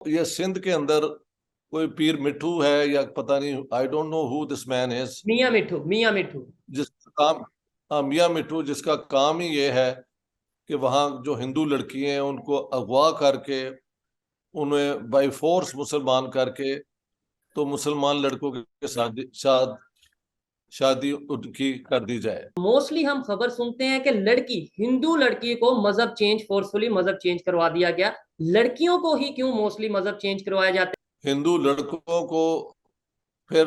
ये सिंध के अंदर कोई पीर मिट्ठू है या पता नहीं, I don't know who this man is. मियाँ मिठू, मियाँ मिठू। जिसका काम, हाँ, मियाँ मिट्ठू, जिसका काम ही ये है कि वहाँ जो हिंदू लड़की हैं उनको अगवा करके उन्हें बाई फोर्स मुसलमान करके तो मुसलमान लड़कों के साथ शादी उनकी कर दी जाए। मोस्टली हम खबर सुनते हैं कि लड़की, हिंदू लड़की को मजहब चेंज, फोर्सफुली मजहब चेंज करवा दिया गया। लड़कियों को ही क्यों मोस्टली मजहब चेंज करवाया जाता हिंदू लड़कों को फिर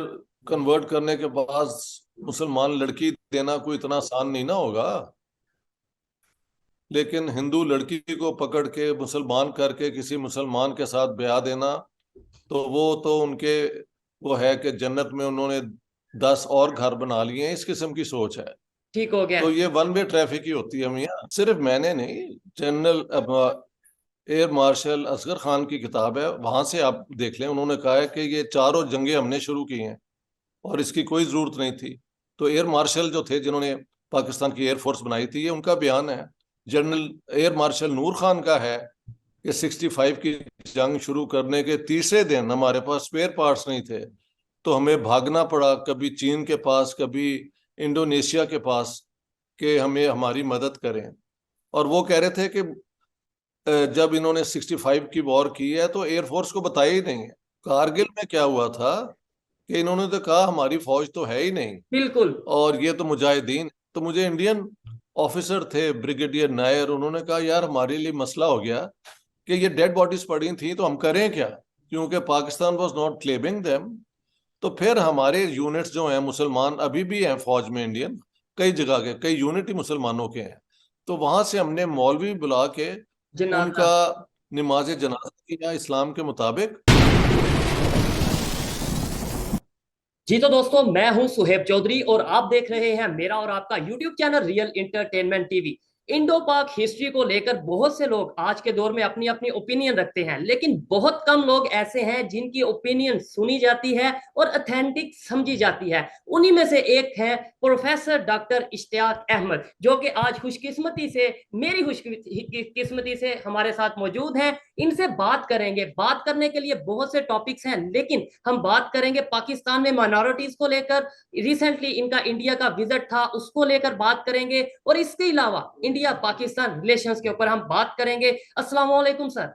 कन्वर्ट करने के बाद मुसलमान लड़की देना कोई इतना आसान नहीं ना होगा। लेकिन हिंदू लड़की को पकड़ के मुसलमान करके किसी मुसलमान के साथ ब्याह देना, तो वो तो उनके वो है कि जन्नत में उन्होंने 10 और घर बना लिए हैं, इस किस्म की सोच है। है? ठीक हो गया। तो ये वन वे ट्रैफिक ही होती है मियाँ। सिर्फ मैंने नहीं, general air marshal Asghar Khan की किताब है, वहां से आप देख लें। उन्होंने कहा है कि ये चारों जंगें हमने शुरू की हैं और इसकी कोई जरूरत नहीं थी। तो एयर मार्शल जो थे जिन्होंने पाकिस्तान की एयरफोर्स बनाई थी, ये उनका बयान है। जनरल एयर मार्शल नूर खान का है कि 65 की जंग शुरू करने के तीसरे दिन हमारे पास स्पेयर पार्ट्स नहीं थे, तो हमें भागना पड़ा, कभी चीन के पास, कभी इंडोनेशिया के पास, कि हमें हमारी मदद करें। और वो कह रहे थे कि जब इन्होंने 65 की वॉर की है तो एयरफोर्स को बताया ही नहीं है। कारगिल में क्या हुआ था कि इन्होंने तो कहा हमारी फौज तो है ही नहीं बिल्कुल। और ये तो मुजाहिदीन। तो मुझे इंडियन ऑफिसर थे ब्रिगेडियर नायर, उन्होंने कहा यार हमारे लिए मसला हो गया कि ये डेड बॉडीज पड़ी थी तो हम करें क्या, क्योंकि Pakistan was not claiming them. तो फिर हमारे यूनिट्स जो हैं मुसलमान अभी भी हैं फौज में, इंडियन कई जगह के कई यूनिट ही मुसलमानों के हैं। तो वहां से हमने मौलवी बुला के जनाजा। उनका नमाज जनाजा किया इस्लाम के मुताबिक। जी तो दोस्तों, मैं हूं सुहेब चौधरी और आप देख रहे हैं मेरा और आपका YouTube channel real entertainment TV. Indo पाक हिस्ट्री को लेकर बहुत से लोग आज के दौर में अपनी अपनी ओपिनियन रखते हैं, लेकिन बहुत कम लोग ऐसे हैं जिनकी ओपिनियन सुनी जाती है और ऑथेंटिक समझी जाती है। उन्हीं में से एक है प्रोफेसर डॉक्टर इश्तियाक अहमद, जो कि आज खुशकिस्मती से, मेरी खुशकिस्मती से हमारे साथ मौजूद हैं। इनसे बात करेंगे। बात करने के लिए बहुत से टॉपिक्स हैं, लेकिन हम बात करेंगे पाकिस्तान में माइनॉरिटीज को लेकर। रिसेंटली इनका इंडिया का विजिट था, उसको लेकर बात करेंगे, और इसके अलावा इंडिया पाकिस्तान रिलेशंस के ऊपर हम बात करेंगे। अस्सलाम वालेकुम सर।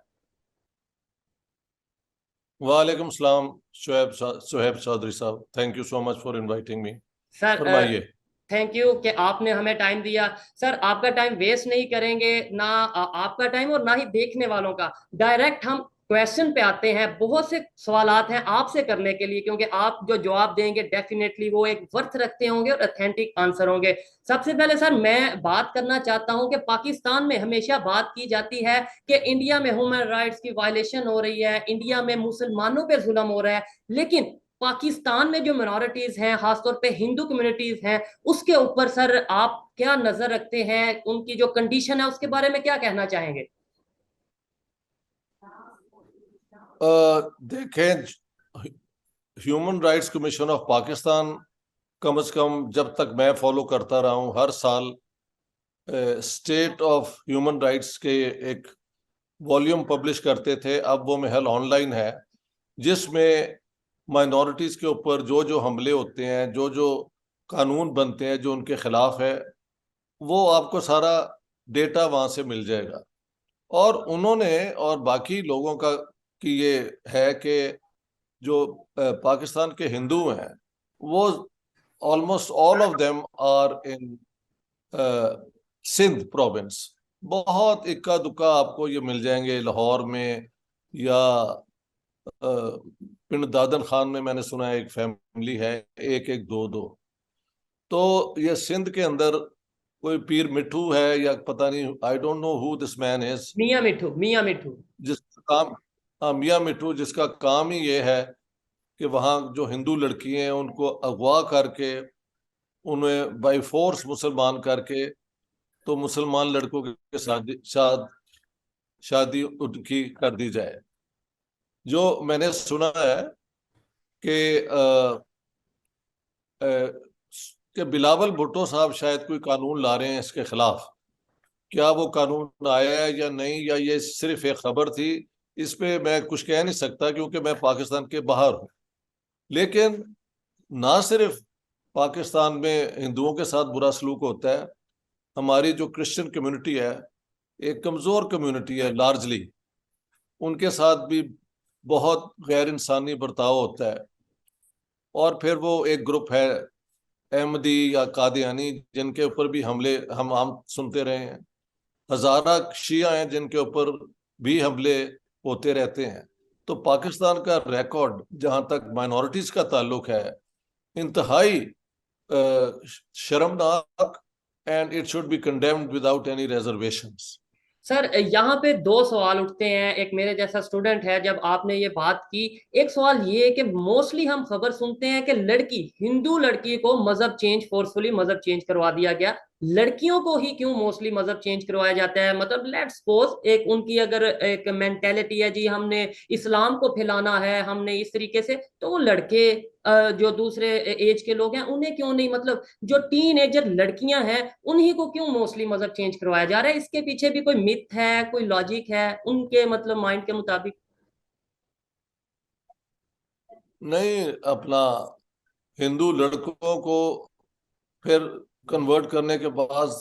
वालेकुम सलाम। शुएब चौधरी साहब, thank you so much for inviting me. Sir फरमाइए। थैंक यू कि आपने हमें टाइम दिया। सर आपका टाइम वेस्ट नहीं करेंगे, ना आपका टाइम और ना ही देखने वालों का। डायरेक्ट हम क्वेश्चन पे आते हैं। बहुत से सवालात हैं आपसे करने के लिए, क्योंकि आप जो जवाब देंगे डेफिनेटली वो एक वर्थ रखते होंगे और ऑथेंटिक आंसर होंगे। सबसे पहले सर मैं बात करना चाहता हूं कि पाकिस्तान में हमेशा बात की जाती है कि इंडिया में ह्यूमन राइट्स की वायलेशन हो रही है, इंडिया में मुसलमानों पे जुल्म हो रहा है। लेकिन पाकिस्तान में जो मिनॉरिटीज हैं, खासतौर पे हिंदू कम्युनिटीज हैं, उसके ऊपर सर आप क्या नजर रखते हैं? उनकी जो कंडीशन है उसके बारे में क्या कहना चाहेंगे? देखें, human rights commission of Pakistan कम से कम जब तक मैं फॉलो करता रहा हूँ, हर साल स्टेट ऑफ ह्यूमन राइट्स के एक वॉल्यूम पब्लिश करते थे। अब वो महल ऑनलाइन है, जिसमें माइनॉरिटीज के ऊपर जो जो हमले होते हैं, जो जो कानून बनते हैं जो उनके खिलाफ है, वो आपको सारा डेटा वहां से मिल जाएगा। और उन्होंने और बाकी लोगों का कि ये है कि जो पाकिस्तान के हिंदू हैं, वो almost all of them are in Sindh province. बहुत इक्का दुक्का आपको ये मिल जाएंगे लाहौर में, या पिंड दादन खान में मैंने सुना है एक फैमिली है, एक एक दो दो। तो ये सिंध के अंदर कोई पीर मिट्ठू है या पता नहीं, I don't know who this man is. मियाँ मिठू, मियाँ मिठू। जिसका काम, हाँ, मियाँ मिट्ठू, जिसका काम ही ये है कि वहाँ जो हिंदू लड़की हैं उनको अगवा करके उन्हें बाई फोर्स मुसलमान करके तो मुसलमान लड़कों के साथ शादी उनकी कर दी जाए। जो मैंने सुना है कि कि बिलावल भुट्टो साहब शायद कोई कानून ला रहे हैं इसके खिलाफ। क्या वो कानून आया है या नहीं, या ये सिर्फ एक खबर थी इस पे मैं कुछ कह नहीं सकता क्योंकि मैं पाकिस्तान के बाहर हूँ। लेकिन ना सिर्फ पाकिस्तान में हिंदुओं के साथ बुरा सलूक होता है, हमारी जो क्रिश्चियन कम्युनिटी है, एक कमजोर कम्युनिटी है लार्जली, उनके साथ भी बहुत गैर इंसानी बर्ताव होता है। और फिर वो एक ग्रुप है अहमदी या कादियानी जिनके ऊपर भी हमले हम आम सुनते रहे हैं। हजारा शिया हैं जिनके ऊपर भी हमले होते रहते हैं। तो पाकिस्तान का रिकॉर्ड जहां तक माइनॉरिटीज का ताल्लुक है, इंतहाई शर्मनाक, and it should be condemned without any reservations. Sir यहाँ पे दो सवाल उठते हैं, एक मेरे जैसा स्टूडेंट है, जब आपने ये बात की, एक सवाल ये है कि मोस्टली हम खबर सुनते हैं कि लड़की, हिंदू लड़की को मजहब चेंज, फोर्सफुली मजहब चेंज करवा दिया गया। लड़कियों को ही क्यों मोस्टली मजहब चेंज करवाया जाता है? मतलब लेट्स सपोज एक उनकी अगर एक मेंटेलिटी है जी, हमने इस्लाम को फैलाना है, हमने इस तरीके से, तो वो लड़के जो दूसरे एज के लोग हैं उन्हें क्यों नहीं, मतलब जो टीन एजर लड़कियां हैं उन्हीं को क्यों मोस्टली मजहब चेंज करवाया जा रहा है? इसके पीछे भी कोई मिथ है, कोई लॉजिक है उनके मतलब माइंड के मुताबिक? नहीं, अपना हिंदू लड़कों को फिर कन्वर्ट करने के बाद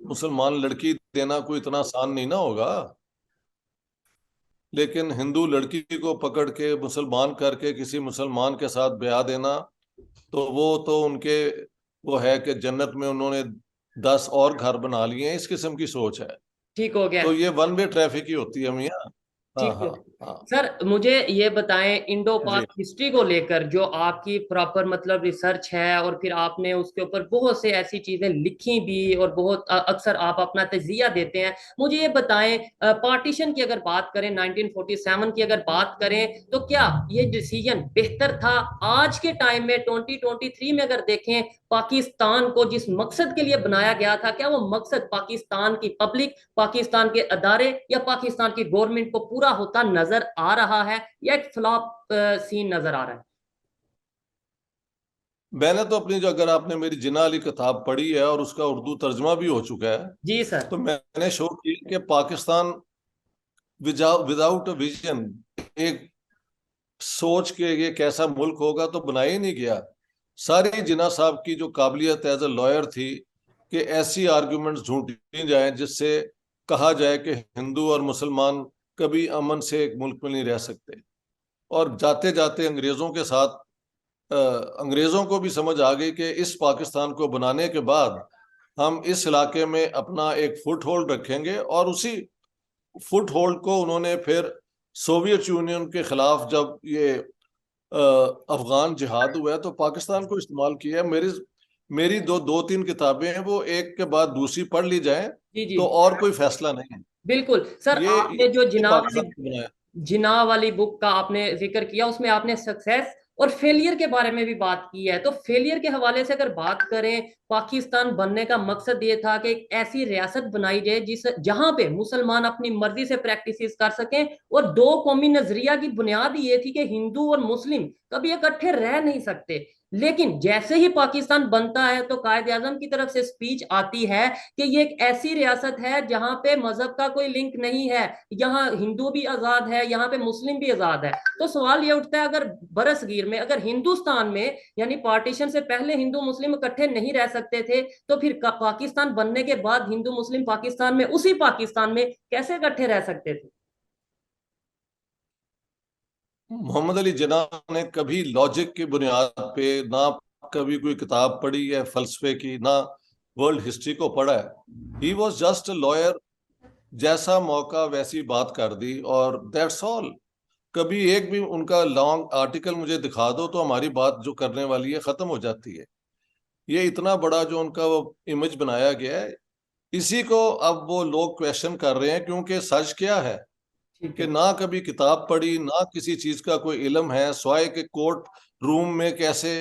मुसलमान लड़की देना कोई इतना आसान नहीं ना होगा। लेकिन हिंदू लड़की को पकड़ के मुसलमान करके किसी मुसलमान के साथ ब्याह देना, तो वो तो उनके वो है कि जन्नत में उन्होंने 10 और घर बना लिए हैं, इस किस्म की सोच है। ठीक हो गया। तो ये वन वे ट्रैफिक ही होती है मियाँ। हाँ ठीक है। हाँ हाँ। सर मुझे ये बताएं, इंडो जी। पाक हिस्ट्री को लेकर जो आपकी प्रॉपर मतलब रिसर्च है, और फिर आपने उसके ऊपर बहुत से ऐसी चीजें लिखी भी, और बहुत अक्सर आप अपना तजिया देते हैं, मुझे ये बताएं, पार्टीशन की अगर बात करें, 1947 की अगर बात करें, तो क्या ये डिसीजन बेहतर था? आज के टाइम में 2023 में अगर देखें, पाकिस्तान को जिस मकसद के लिए बनाया गया था, क्या वो मकसद पाकिस्तान की पब्लिक, पाकिस्तान के अदारे या पाकिस्तान की गवर्नमेंट को पूरा होता नजर आ रहा है, या एक फ्लॉप सीन नजर आ रहा है? मैंने तो अपनी, जो अगर आपने मेरी जिन्ना अली किताब पढ़ी है और उसका उर्दू तर्जमा भी हो चुका है, जी सर। तो मैंने शो किया कि पाकिस्तान विदाउट अ विजन, एक सोच के ये कैसा मुल्क होगा, तो बनाया ही नहीं गया। सारी जिन्ना साहब की जो काबिलियत एज ए लॉयर थी कि ऐसी आर्ग्यूमेंट्स ढूंढी जाएं जिससे कहा जाए कि हिंदू और मुसलमान कभी अमन से एक मुल्क में नहीं रह सकते। और जाते जाते अंग्रेजों के साथ अंग्रेजों को भी समझ आ गई कि इस पाकिस्तान को बनाने के बाद हम इस इलाके में अपना एक फुट होल्ड रखेंगे, और उसी फुट होल्ड को उन्होंने फिर सोवियत यूनियन के खिलाफ, जब ये अफगान जिहाद हुआ है, तो पाकिस्तान को इस्तेमाल किया है। मेरी मेरी दो दो तीन किताबें हैं, वो एक के बाद दूसरी पढ़ ली जाए, जी जी। तो और कोई फैसला नहीं है। बिल्कुल सर, आपने जो ये जिनाब वाली, पाकिस्तान ने बनाया। जिनाह वाली बुक का आपने जिक्र किया, उसमें आपने सक्सेस और फेलियर के बारे में भी बात की है, तो फेलियर के हवाले से अगर बात करें, पाकिस्तान बनने का मकसद ये था कि एक ऐसी रियासत बनाई जाए जिस जहां पे मुसलमान अपनी मर्जी से प्रैक्टिस कर सकें, और दो कौमी नजरिया की बुनियाद ये थी कि हिंदू और मुस्लिम कभी इकट्ठे रह नहीं सकते। लेकिन जैसे ही पाकिस्तान बनता है तो कायद आजम की तरफ से स्पीच आती है कि ये एक ऐसी रियासत है जहां पे मजहब का कोई लिंक नहीं है, यहाँ हिंदू भी आजाद है, यहाँ पे मुस्लिम भी आजाद है। तो सवाल ये उठता है, अगर बरसगीर में, अगर हिंदुस्तान में, यानी पार्टीशन से पहले हिंदू मुस्लिम इकट्ठे नहीं रह सकते थे, तो फिर पाकिस्तान बनने के बाद हिंदू मुस्लिम पाकिस्तान में, उसी पाकिस्तान में कैसे इकट्ठे रह सकते थे? मोहम्मद अली जिन्ना ने कभी लॉजिक की बुनियाद पे ना कभी कोई किताब पढ़ी है फलसफे की, ना वर्ल्ड हिस्ट्री को पढ़ा है। He was just a lawyer, जैसा मौका वैसी बात कर दी, और दैट्स ऑल। कभी एक भी उनका लॉन्ग आर्टिकल मुझे दिखा दो तो हमारी बात जो करने वाली है खत्म हो जाती है। ये इतना बड़ा जो उनका वो इमेज बनाया गया है, इसी को अब वो लोग क्वेश्चन कर रहे हैं, क्योंकि सच क्या है ठीक कि है। ना कभी किताब पढ़ी, ना किसी चीज का कोई इल्म है, स्वाय के कोर्ट रूम में कैसे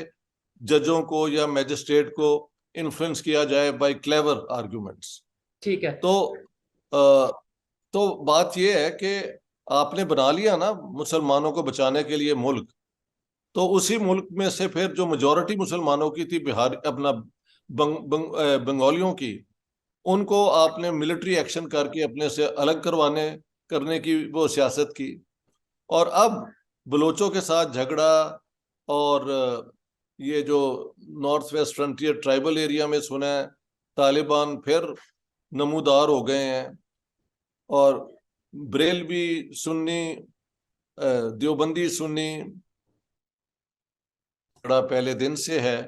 जजों को या मैजिस्ट्रेट को इन्फ्लुएंस किया जाए बाय क्लेवर आर्गुमेंट्स। ठीक है। तो अ, तो बात यह है कि आपने बना लिया ना मुसलमानों को बचाने के लिए मुल्क, तो उसी मुल्क में से फिर जो मेजोरिटी मुसलमानों की थी, बिहार अपना बंगालियों की, उनको आपने मिलिट्री एक्शन करके अपने से अलग करवाने करने की वो सियासत की। और अब बलोचों के साथ झगड़ा, और ये जो north west frontier tribal area में सुना है तालिबान फिर नमूदार हो गए हैं, और बरेलवी सुन्नी, देवबंदी सुन्नी झगड़ा पहले दिन से है।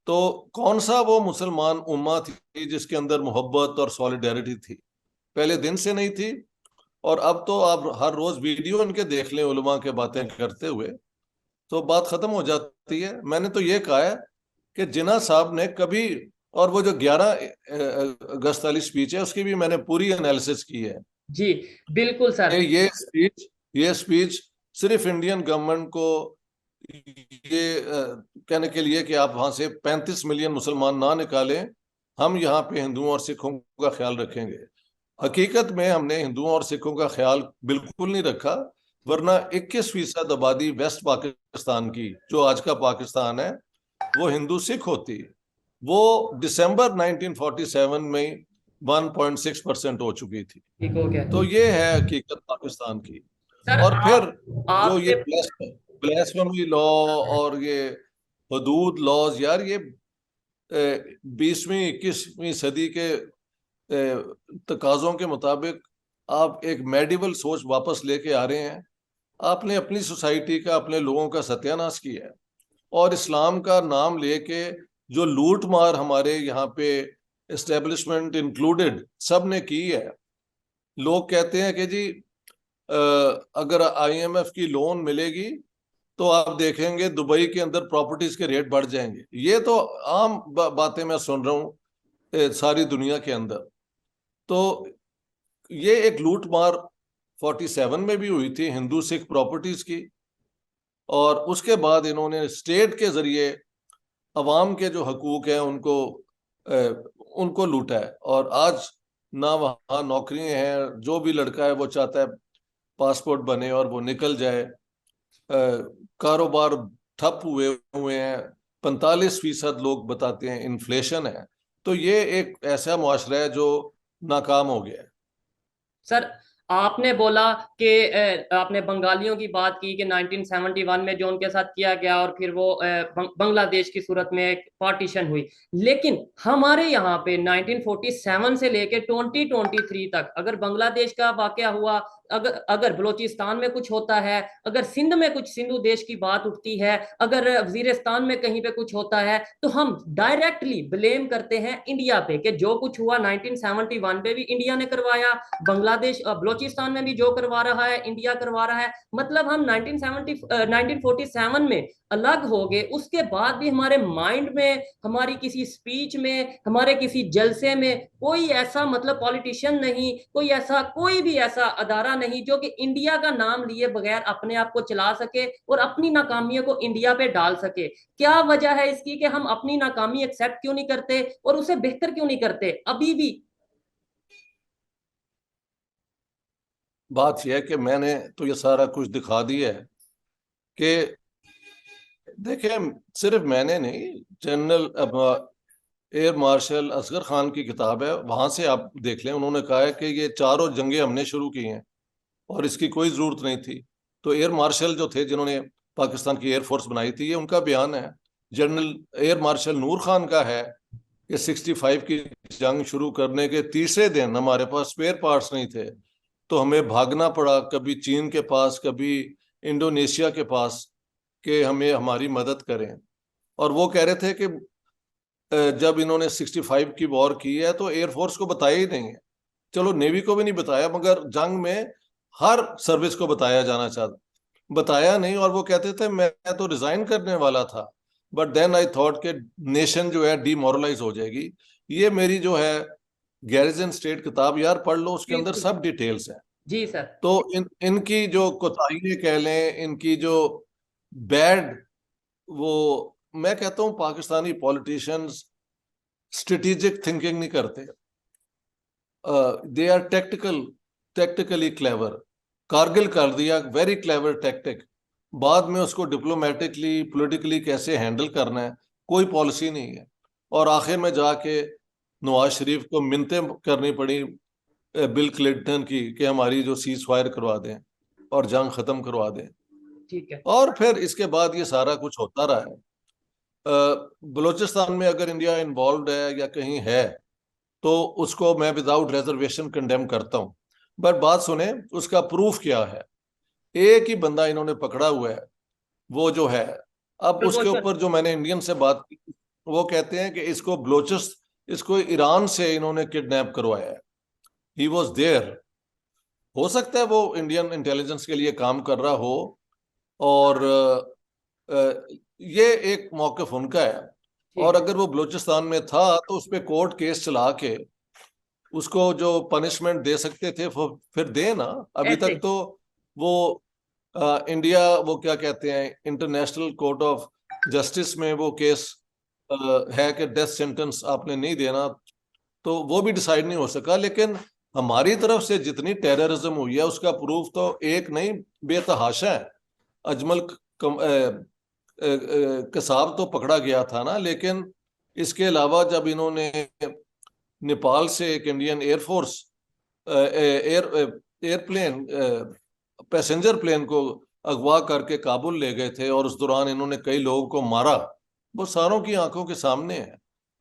तो कौन सा वो मुसलमान उम्मा थी जिसके अंदर मोहब्बत और सॉलिडेरिटी थी? पहले दिन से नहीं थी। और अब तो आप हर रोज वीडियो इनके देख लें उलमा के बातें करते हुए, तो बात खत्म हो जाती है। मैंने तो ये कहा है कि जिन्ना साहब ने कभी, और वो जो 11 अगस्त वाली स्पीच है उसकी भी मैंने पूरी एनालिसिस की है। जी बिल्कुल सर। ये स्पीच सिर्फ इंडियन गवर्नमेंट को ये कहने के लिए कि आप वहां से 35 मिलियन मुसलमान ना निकालें, हम यहाँ पे हिंदुओं और सिखों का ख्याल रखेंगे। हकीकत में हमने हिंदुओं और सिखों का ख्याल बिल्कुल नहीं रखा, वरना 21% आबादी वेस्ट पाकिस्तान की, जो आज का पाकिस्तान है, वो हिंदू सिख होती। वो दिसंबर 1947 में 1.6% हो चुकी थी। ठीक हो गया तो ये है हकीकत पाकिस्तान की। सर। और फिर जो ये आपसे ब्lasphemy लॉ और ये हदूद लॉज, यार ये 20वीं 21वीं सदी के तकाजों के मुताबिक आप एक मेडिवल सोच वापस लेके आ रहे हैं। आपने अपनी सोसाइटी का, अपने लोगों का सत्यानाश किया है, और इस्लाम का नाम लेके जो लूट मार हमारे यहाँ पे एस्टेब्लिशमेंट इंक्लूडेड सब ने की है। लोग कहते हैं कि जी अगर आईएमएफ की लोन मिलेगी तो आप देखेंगे दुबई के अंदर प्रॉपर्टीज के रेट बढ़ जाएंगे। ये तो आम बातें मैं सुन रहा हूँ सारी दुनिया के अंदर। तो ये एक लूट मार 47 में भी हुई थी हिंदू सिख प्रॉपर्टीज की, और उसके बाद इन्होंने स्टेट के जरिए अवाम के जो हकूक हैं उनको लूटा है। और आज ना वहाँ नौकरियां हैं, जो भी लड़का है वो चाहता है पासपोर्ट बने और वो निकल जाए। कारोबार ठप हुए हुए हैं। 45% लोग बताते हैं इन्फ्लेशन है। तो ये एक ऐसा मुआशरा है जो नाकाम हो गया है। सर, आपने बोला कि आपने बंगालियों की बात की कि 1971 में जो उनके साथ किया गया और फिर वो बांग्लादेश की सूरत में एक पार्टीशन हुई। लेकिन हमारे यहाँ पे 1947 से लेके 2023 तक अगर बांग्लादेश का वाकया हुआ, अगर अगर बलूचिस्तान में कुछ होता है, अगर सिंध में कुछ सिंधु देश की बात उठती है, अगर वजीरिस्तान में कहीं पे कुछ होता है, तो हम डायरेक्टली ब्लेम करते हैं इंडिया पे कि जो कुछ हुआ 1971 पे भी इंडिया ने करवाया, बांग्लादेश बलूचिस्तान में भी जो करवा रहा है इंडिया करवा रहा है। मतलब हम 1947 में अलग हो गए, उसके बाद भी हमारे माइंड में, हमारी किसी स्पीच में, हमारे किसी जलसे में कोई ऐसा मतलब पॉलिटिशियन नहीं, कोई भी ऐसा अदारा नहीं जो कि इंडिया का नाम लिए बगैर अपने आप को चला सके और अपनी नाकामियों को इंडिया पे डाल सके। क्या वजह है इसकी कि हम अपनी नाकामी एक्सेप्ट क्यों नहीं करते और उसे बेहतर क्यों नहीं करते अभी भी? बात यह है कि मैंने तो ये सारा कुछ दिखा दिया है कि देखिए, सिर्फ मैंने नहीं, general air marshal Asghar Khan की किताब है, वहां से आप देख लें। उन्होंने कहा है कि ये चारों जंगें हमने शुरू की हैं और इसकी कोई जरूरत नहीं थी। तो एयर मार्शल जो थे जिन्होंने पाकिस्तान की एयरफोर्स बनाई थी, ये उनका बयान है। जनरल एयर मार्शल नूर खान का है कि 65 की जंग शुरू करने के तीसरे दिन हमारे पास स्पेयर पार्ट्स नहीं थे, तो हमें भागना पड़ा, कभी चीन के पास, कभी इंडोनेशिया के पास, कि हमें हमारी मदद करें। और वो कह रहे थे कि जब इन्होंने 65 की वॉर की है तो एयरफोर्स को बताया ही नहीं है। चलो नेवी को भी नहीं बताया, मगर जंग में हर सर्विस को बताया नहीं। और वो कहते थे मैं तो रिजाइन करने वाला था, बट देन आई थॉट कि नेशन जो है डीमोरलाइज हो जाएगी। ये मेरी जो है गैरिजन स्टेट किताब, यार पढ़ लो, उसके अंदर सब डिटेल्स हैं। जी सर। तो इनकी जो कोताही कह लें, इनकी जो बैड, वो, मैं कहता हूं पाकिस्तानी पॉलिटिशियंस स्ट्रेटेजिक थिंकिंग नहीं करते। They are tactically clever. Kargil कर दिया, वेरी क्लेवर टैक्टिक। बाद में उसको डिप्लोमेटिकली पॉलिटिकली कैसे हैंडल करना है, कोई पॉलिसी नहीं है। और आखिर में जाके नवाज शरीफ को मिन्नतें करनी पड़ी बिल क्लिंटन की कि हमारी जो सीज फायर करवा दें। और जंग खत्म करवा दें। ठीक है। और फिर इसके बाद ये सारा कुछ होता रहा है। बलूचिस्तान में अगर इंडिया इन्वॉल्व है या कहीं है तो उसको मैं विदाउट रिजर्वेशन कंडेम करता हूं। बट बात सुने, उसका प्रूफ क्या है? एक ही बंदा इन्होंने पकड़ा हुआ है, वो जो है, अब उसके ऊपर जो मैंने इंडियन से बात की, वो कहते हैं कि इसको ईरान से इन्होंने किडनैप करवाया है। He was there. हो सकता है वो इंडियन इंटेलिजेंस के लिए काम कर रहा हो, और ये एक मौकफ उनका है। और अगर वो बलूचिस्तान में था तो उस पर कोर्ट केस चला के उसको जो पनिशमेंट दे सकते थे वो फिर दे ना। अभी तक तो वो इंडिया, वो क्या कहते हैं, इंटरनेशनल कोर्ट ऑफ जस्टिस में वो केस है कि डेथ सेंटेंस आपने नहीं देना, तो वो भी डिसाइड नहीं हो सका। लेकिन हमारी तरफ से जितनी टेररिज्म हुई है उसका प्रूफ तो एक नहीं, बेतहाशा है। अजमल कसाब तो पकड़ा गया था ना, लेकिन इसके अलावा जब इन्होंने नेपाल से एक Indian air force airplane passenger plane को अगवा करके काबुल ले गए थे और उस दौरान इन्होंने कई लोगों को मारा, वो सारों की आंखों के सामने है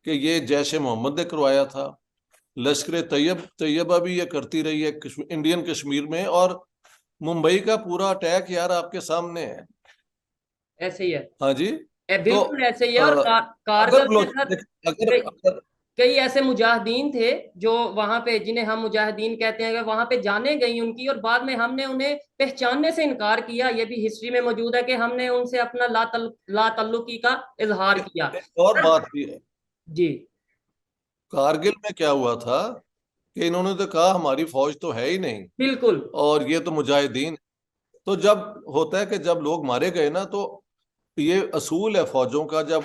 कि ये जैश ए मोहम्मद ने करवाया था। लश्कर तैयबा भी ये करती रही है इंडियन कश्मीर में, और मुंबई का पूरा अटैक यार आपके सामने है। ऐसे ही है। हाँ जी। तो बिल्कुल ऐसे ही है। और अगर कारगिल में सर अगर अगर कई ऐसे मुजाहिदीन थे जो वहां पे, जिन्हें हम मुजाहिदीन कहते हैं, वहां पे जाने गई उनकी, और बाद में हमने उन्हें पहचानने से इनकार किया। ये भी हिस्ट्री में मौजूद है कि हमने उनसे अपना लातल्लुकी का इजहार किया। एक और बात भी है, जी। कारगिल में क्या हुआ था कि इन्होंने तो कहा हमारी फौज तो है ही नहीं बिल्कुल। और ये तो मुजाहिदीन। तो जब होता है कि जब लोग मारे गए ना, तो ये असूल है फौजों का, जब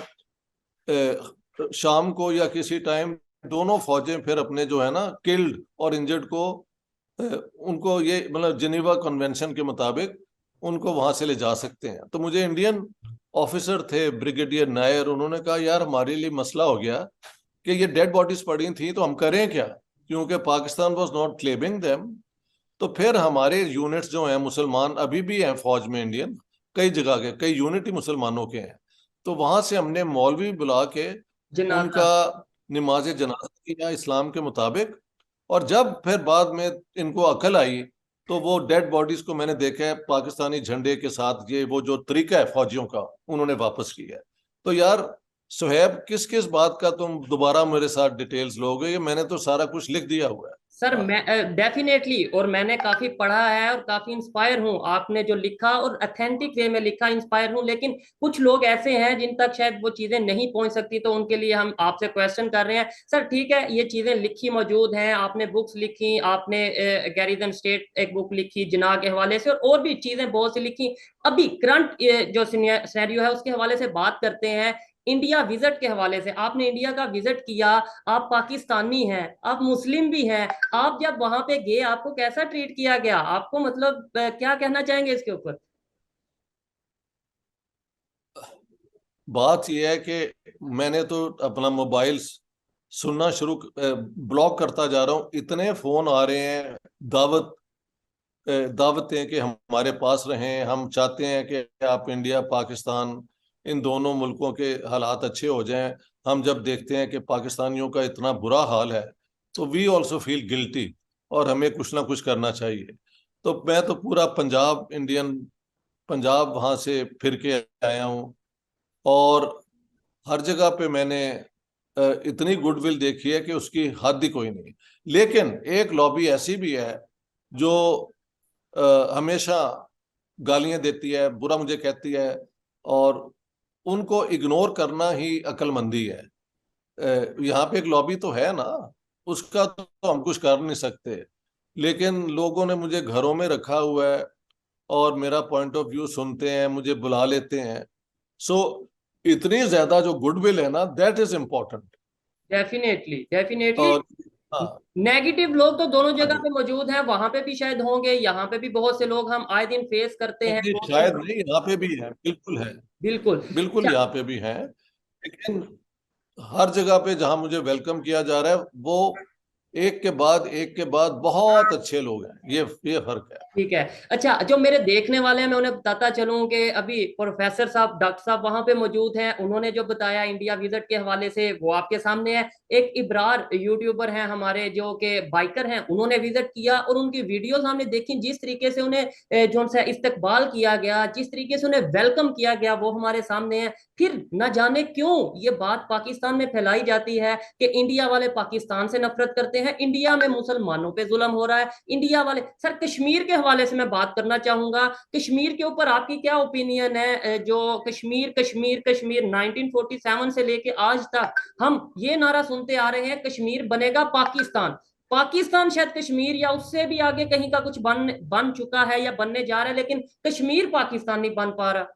शाम को या किसी टाइम दोनों फौजें फिर अपने जो है ना किल्ड और इंजर्ड को, उनको ये मतलब जिनेवा कन्वेंशन के मुताबिक उनको वहां से ले जा सकते हैं। तो मुझे इंडियन ऑफिसर थे ब्रिगेडियर नायर, उन्होंने कहा यार हमारे लिए मसला हो गया कि ये डेड बॉडीज पड़ी थी तो हम करें क्या, क्योंकि Pakistan was not claiming them. तो फिर हमारे यूनिट्स जो हैं मुसलमान अभी भी हैं फौज में इंडियन, कई जगह के कई यूनिट ही मुसलमानों के हैं। तो वहां से हमने मौलवी बुला के जनाजा। उनका नमाज जनाजा किया इस्लाम के मुताबिक। और जब फिर बाद में इनको अकल आई तो वो डेड बॉडीज को मैंने देखा है पाकिस्तानी झंडे के साथ, ये वो जो तरीका है फौजियों का, उन्होंने वापस किया है। तो यार सुहैब, किस किस बात का तुम दोबारा मेरे साथ डिटेल्स लोगे? ये मैंने तो सारा कुछ लिख दिया हुआ है। सर हाँ। मैं डेफिनेटली, और मैंने काफी पढ़ा है और काफी इंस्पायर हूँ आपने जो लिखा, और अथेंटिक वे में लिखा, इंस्पायर हूँ। लेकिन कुछ लोग ऐसे हैं जिन तक शायद वो चीजें नहीं पहुंच सकती, तो उनके लिए हम आपसे क्वेश्चन कर रहे हैं। सर ठीक है, ये चीजें लिखी मौजूद हैं, आपने बुक्स लिखी, आपने गैरिसन स्टेट एक बुक लिखी जिना के हवाले से, और भी चीजें बहुत सी लिखी। अभी करंट जो सिनेरियो है उसके हवाले से बात करते हैं। इंडिया विजिट के हवाले से, आपने इंडिया का विजिट किया, आप पाकिस्तानी हैं, आप मुस्लिम भी हैं। आप जब वहां पे गए आपको कैसा ट्रीट किया गया? आपको मतलब क्या कहना चाहेंगे इसके ऊपर? बात यह है कि मैंने तो अपना मोबाइल सुनना शुरू ब्लॉक करता जा रहा हूँ, इतने फोन आ रहे हैं, दावतें कि हमारे पास रहें, हम चाहते हैं कि आप इंडिया पाकिस्तान इन दोनों मुल्कों के हालात अच्छे हो जाएं। हम जब देखते हैं कि पाकिस्तानियों का इतना बुरा हाल है तो वी ऑल्सो फील गिल्टी, और हमें कुछ ना कुछ करना चाहिए। तो मैं तो पूरा पंजाब, इंडियन पंजाब वहां से फिर के आया हूँ, और हर जगह पे मैंने इतनी गुडविल देखी है कि उसकी हद ही कोई नहीं। लेकिन एक लॉबी ऐसी भी है जो हमेशा गालियां देती है, बुरा मुझे कहती है, और उनको इग्नोर करना ही अक्लमंदी है। यहाँ पे एक लॉबी तो है ना, उसका तो हम कुछ कर नहीं सकते। लेकिन लोगों ने मुझे घरों में रखा हुआ है और मेरा पॉइंट ऑफ व्यू सुनते हैं, मुझे बुला लेते हैं। सो इतनी ज्यादा जो गुडविल है ना, that is important. Definitely definitely. और हाँ, नेगेटिव लोग तो दोनों हाँ जगह जी। पे मौजूद हैं, वहां पे भी शायद होंगे, यहाँ पे भी बहुत से लोग हम आए दिन फेस करते हैं, नहीं, बहुत से शायद लोग। नहीं, यहाँ पे भी है, बिल्कुल है। बिल्कुल। बिल्कुल अच्छा। यहाँ पे भी है। लेकिन हर जगह पे जहां मुझे वेलकम किया जा रहा है वो एक के बाद एक के बाद बहुत अच्छे लोग हैं, ये फर्क है। ठीक है। अच्छा, जो मेरे देखने वाले हैं मैं उन्हें बताता चलूं कि अभी प्रोफेसर साहब, डॉक्टर साहब वहां पे मौजूद हैं। उन्होंने जो बताया इंडिया विजिट के हवाले से वो आपके सामने है। एक इब्रार यूट्यूबर हैं हमारे जो कि बाइकर हैं, उन्होंने विजिट किया और उनकी वीडियोस हमने देखी। जिस तरीके से उन्हें जो सा इस्तकबाल किया गया, जिस तरीके से उन्हें वेलकम किया गया, वो हमारे सामने है। फिर न जाने क्यों ये बात पाकिस्तान में फैलाई जाती है कि इंडिया वाले पाकिस्तान से नफरत करते हैं, इंडिया में मुसलमानों पे जुल्म हो रहा है, इंडिया वाले। सर, कश्मीर के हवाले से मैं बात करना चाहूंगा। कश्मीर के ऊपर आपकी क्या ओपिनियन है? जो कश्मीर कश्मीर कश्मीर 1947 से लेके आज तक हम ये नारा सुनते आ रहे हैं, कश्मीर बनेगा पाकिस्तान। पाकिस्तान शायद कश्मीर या उससे भी आगे कहीं का कुछ बन चुका है या बनने जा रहा है, लेकिन कश्मीर पाकिस्तान नहीं बन पा रहा।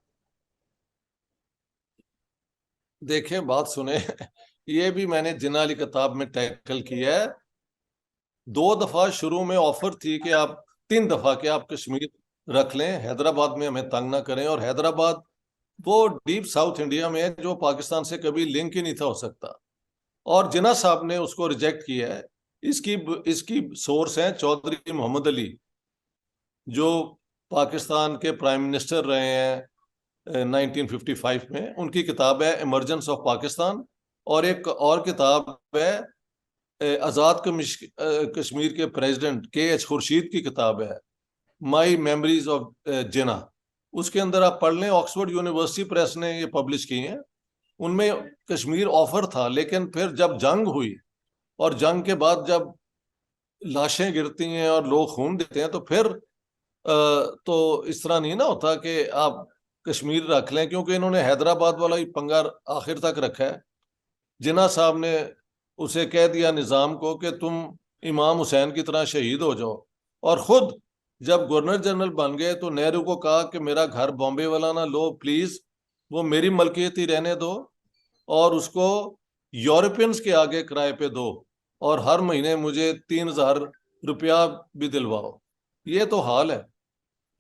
देखें, बात सुने। ये भी मैंने जिन्ना वाली किताब में टैकल किया है। 2 दफा शुरू में ऑफर थी कि आप 3 दफा कि आप कश्मीर रख लें, हैदराबाद में हमें तंग ना करें। और हैदराबाद वो डीप साउथ इंडिया में है जो पाकिस्तान से कभी लिंक ही नहीं था हो सकता। और जिन्ना साहब ने उसको रिजेक्ट किया है। इसकी इसकी सोर्स हैं चौधरी मोहम्मद अली, जो पाकिस्तान के प्राइम मिनिस्टर रहे हैं 1955 में। उनकी किताब है इमरजेंस ऑफ पाकिस्तान। और एक और किताब है आज़ाद कश्मीर के प्रेसिडेंट के एच खुर्शीद की किताब है माई मेमोरीज ऑफ जिना। उसके अंदर आप पढ़ लें, ऑक्सफोर्ड यूनिवर्सिटी प्रेस ने ये पब्लिश की हैं। उनमें कश्मीर ऑफर था, लेकिन फिर जब जंग हुई और जंग के बाद जब लाशें गिरती हैं और लोग खून देते हैं, तो फिर तो इस तरह नहीं ना होता कि आप कश्मीर रख लें, क्योंकि इन्होंने हैदराबाद वाला ही पंगा आखिर तक रखा है। जिन्ना साहब ने उसे कह दिया निज़ाम को कि तुम इमाम हुसैन की तरह शहीद हो जाओ। और खुद जब गवर्नर जनरल बन गए तो नेहरू को कहा कि मेरा घर बॉम्बे वाला ना लो प्लीज, वो मेरी मलकियत ही रहने दो, और उसको यूरोपियंस के आगे किराए पे दो, और हर महीने मुझे 3,000 रुपया भी दिलवाओ। ये तो हाल है।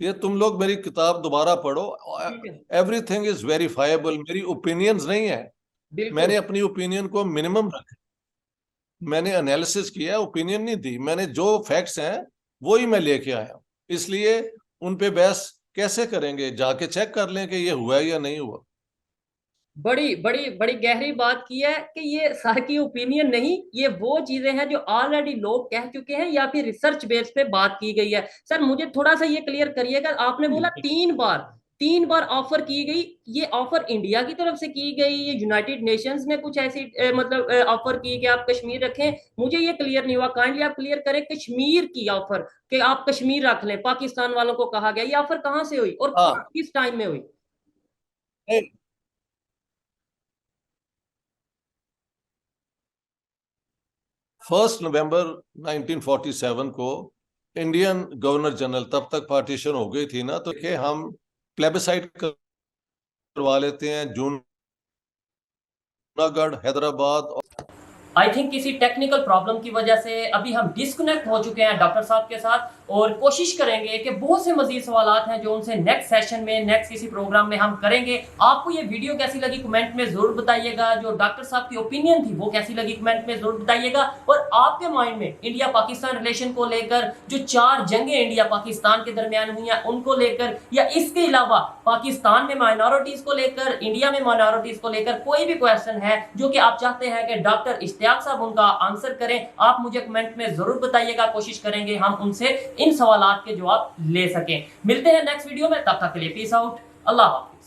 ये तुम लोग मेरी किताब दोबारा पढ़ो। ठीक है। Everything is verifiable. मेरी ओपिनियंस नहीं है। बिल्कुल। मैंने अपनी ओपिनियन को मिनिमम रखा। मैंने एनालिसिस किया, ओपिनियन नहीं दी। मैंने जो फैक्ट्स हैं वो ही मैं लेके आया हूं। इसलिए उन पे बहस कैसे करेंगे? जाके चेक कर लें कि ये हुआ है या नहीं हुआ। बड़ी बड़ी बड़ी गहरी बात की है कि ये सर की ओपिनियन नहीं, ये वो चीजें हैं जो ऑलरेडी लोग कह चुके हैं या फिर रिसर्च बेस पे बात की गई है। सर, मुझे थोड़ा सा ये क्लियर करिएगा, आपने बोला 3 बार, 3 बार ऑफर की गई। ये ऑफर इंडिया की तरफ से की गई, ये यूनाइटेड नेशंस ने कुछ ऐसी मतलब ऑफर की कि आप कश्मीर रखें? मुझे ये क्लियर नहीं हुआ, काइंडली आप क्लियर करें। कश्मीर की ऑफर कि आप कश्मीर रख लें, पाकिस्तान वालों को कहा गया, ये ऑफर कहां से हुई और हाँ, किस टाइम में हुई? 1 नवंबर 1947 को इंडियन गवर्नर जनरल, तब तक पार्टीशन हो गई थी ना, तो कि हम प्लेबिसाइड करवा लेते हैं जूनागढ़, हैदराबाद। आई थिंक किसी टेक्निकल प्रॉब्लम की वजह से अभी हम डिस्कनेक्ट हो चुके हैं डॉक्टर साहब के साथ, और कोशिश करेंगे कि बहुत से मजीद सवालात हैं जो उनसे नेक्स्ट सेशन में, नेक्स्ट किसी प्रोग्राम में हम करेंगे। आपको ये वीडियो कैसी लगी कमेंट में जरूर बताइएगा। जो डॉक्टर साहब की ओपिनियन थी वो कैसी लगी कमेंट में जरूर बताइएगा। और आपके माइंड में इंडिया पाकिस्तान रिलेशन को लेकर जो 4 जंगें इंडिया पाकिस्तान के दरमियान हुई हैं उनको लेकर, या इसके अलावा पाकिस्तान में माइनॉरिटीज को लेकर, इंडिया में माइनॉरिटीज को लेकर कोई भी क्वेश्चन है जो कि आप चाहते हैं कि डॉक्टर इश्तियाक साहब उनका आंसर करें, आप मुझे कमेंट में जरूर बताइएगा। कोशिश करेंगे हम उनसे इन सवालात के जवाब ले सकें। मिलते हैं नेक्स्ट वीडियो में, तब तक के लिए पीस आउट, अल्लाह हाफ़िज़।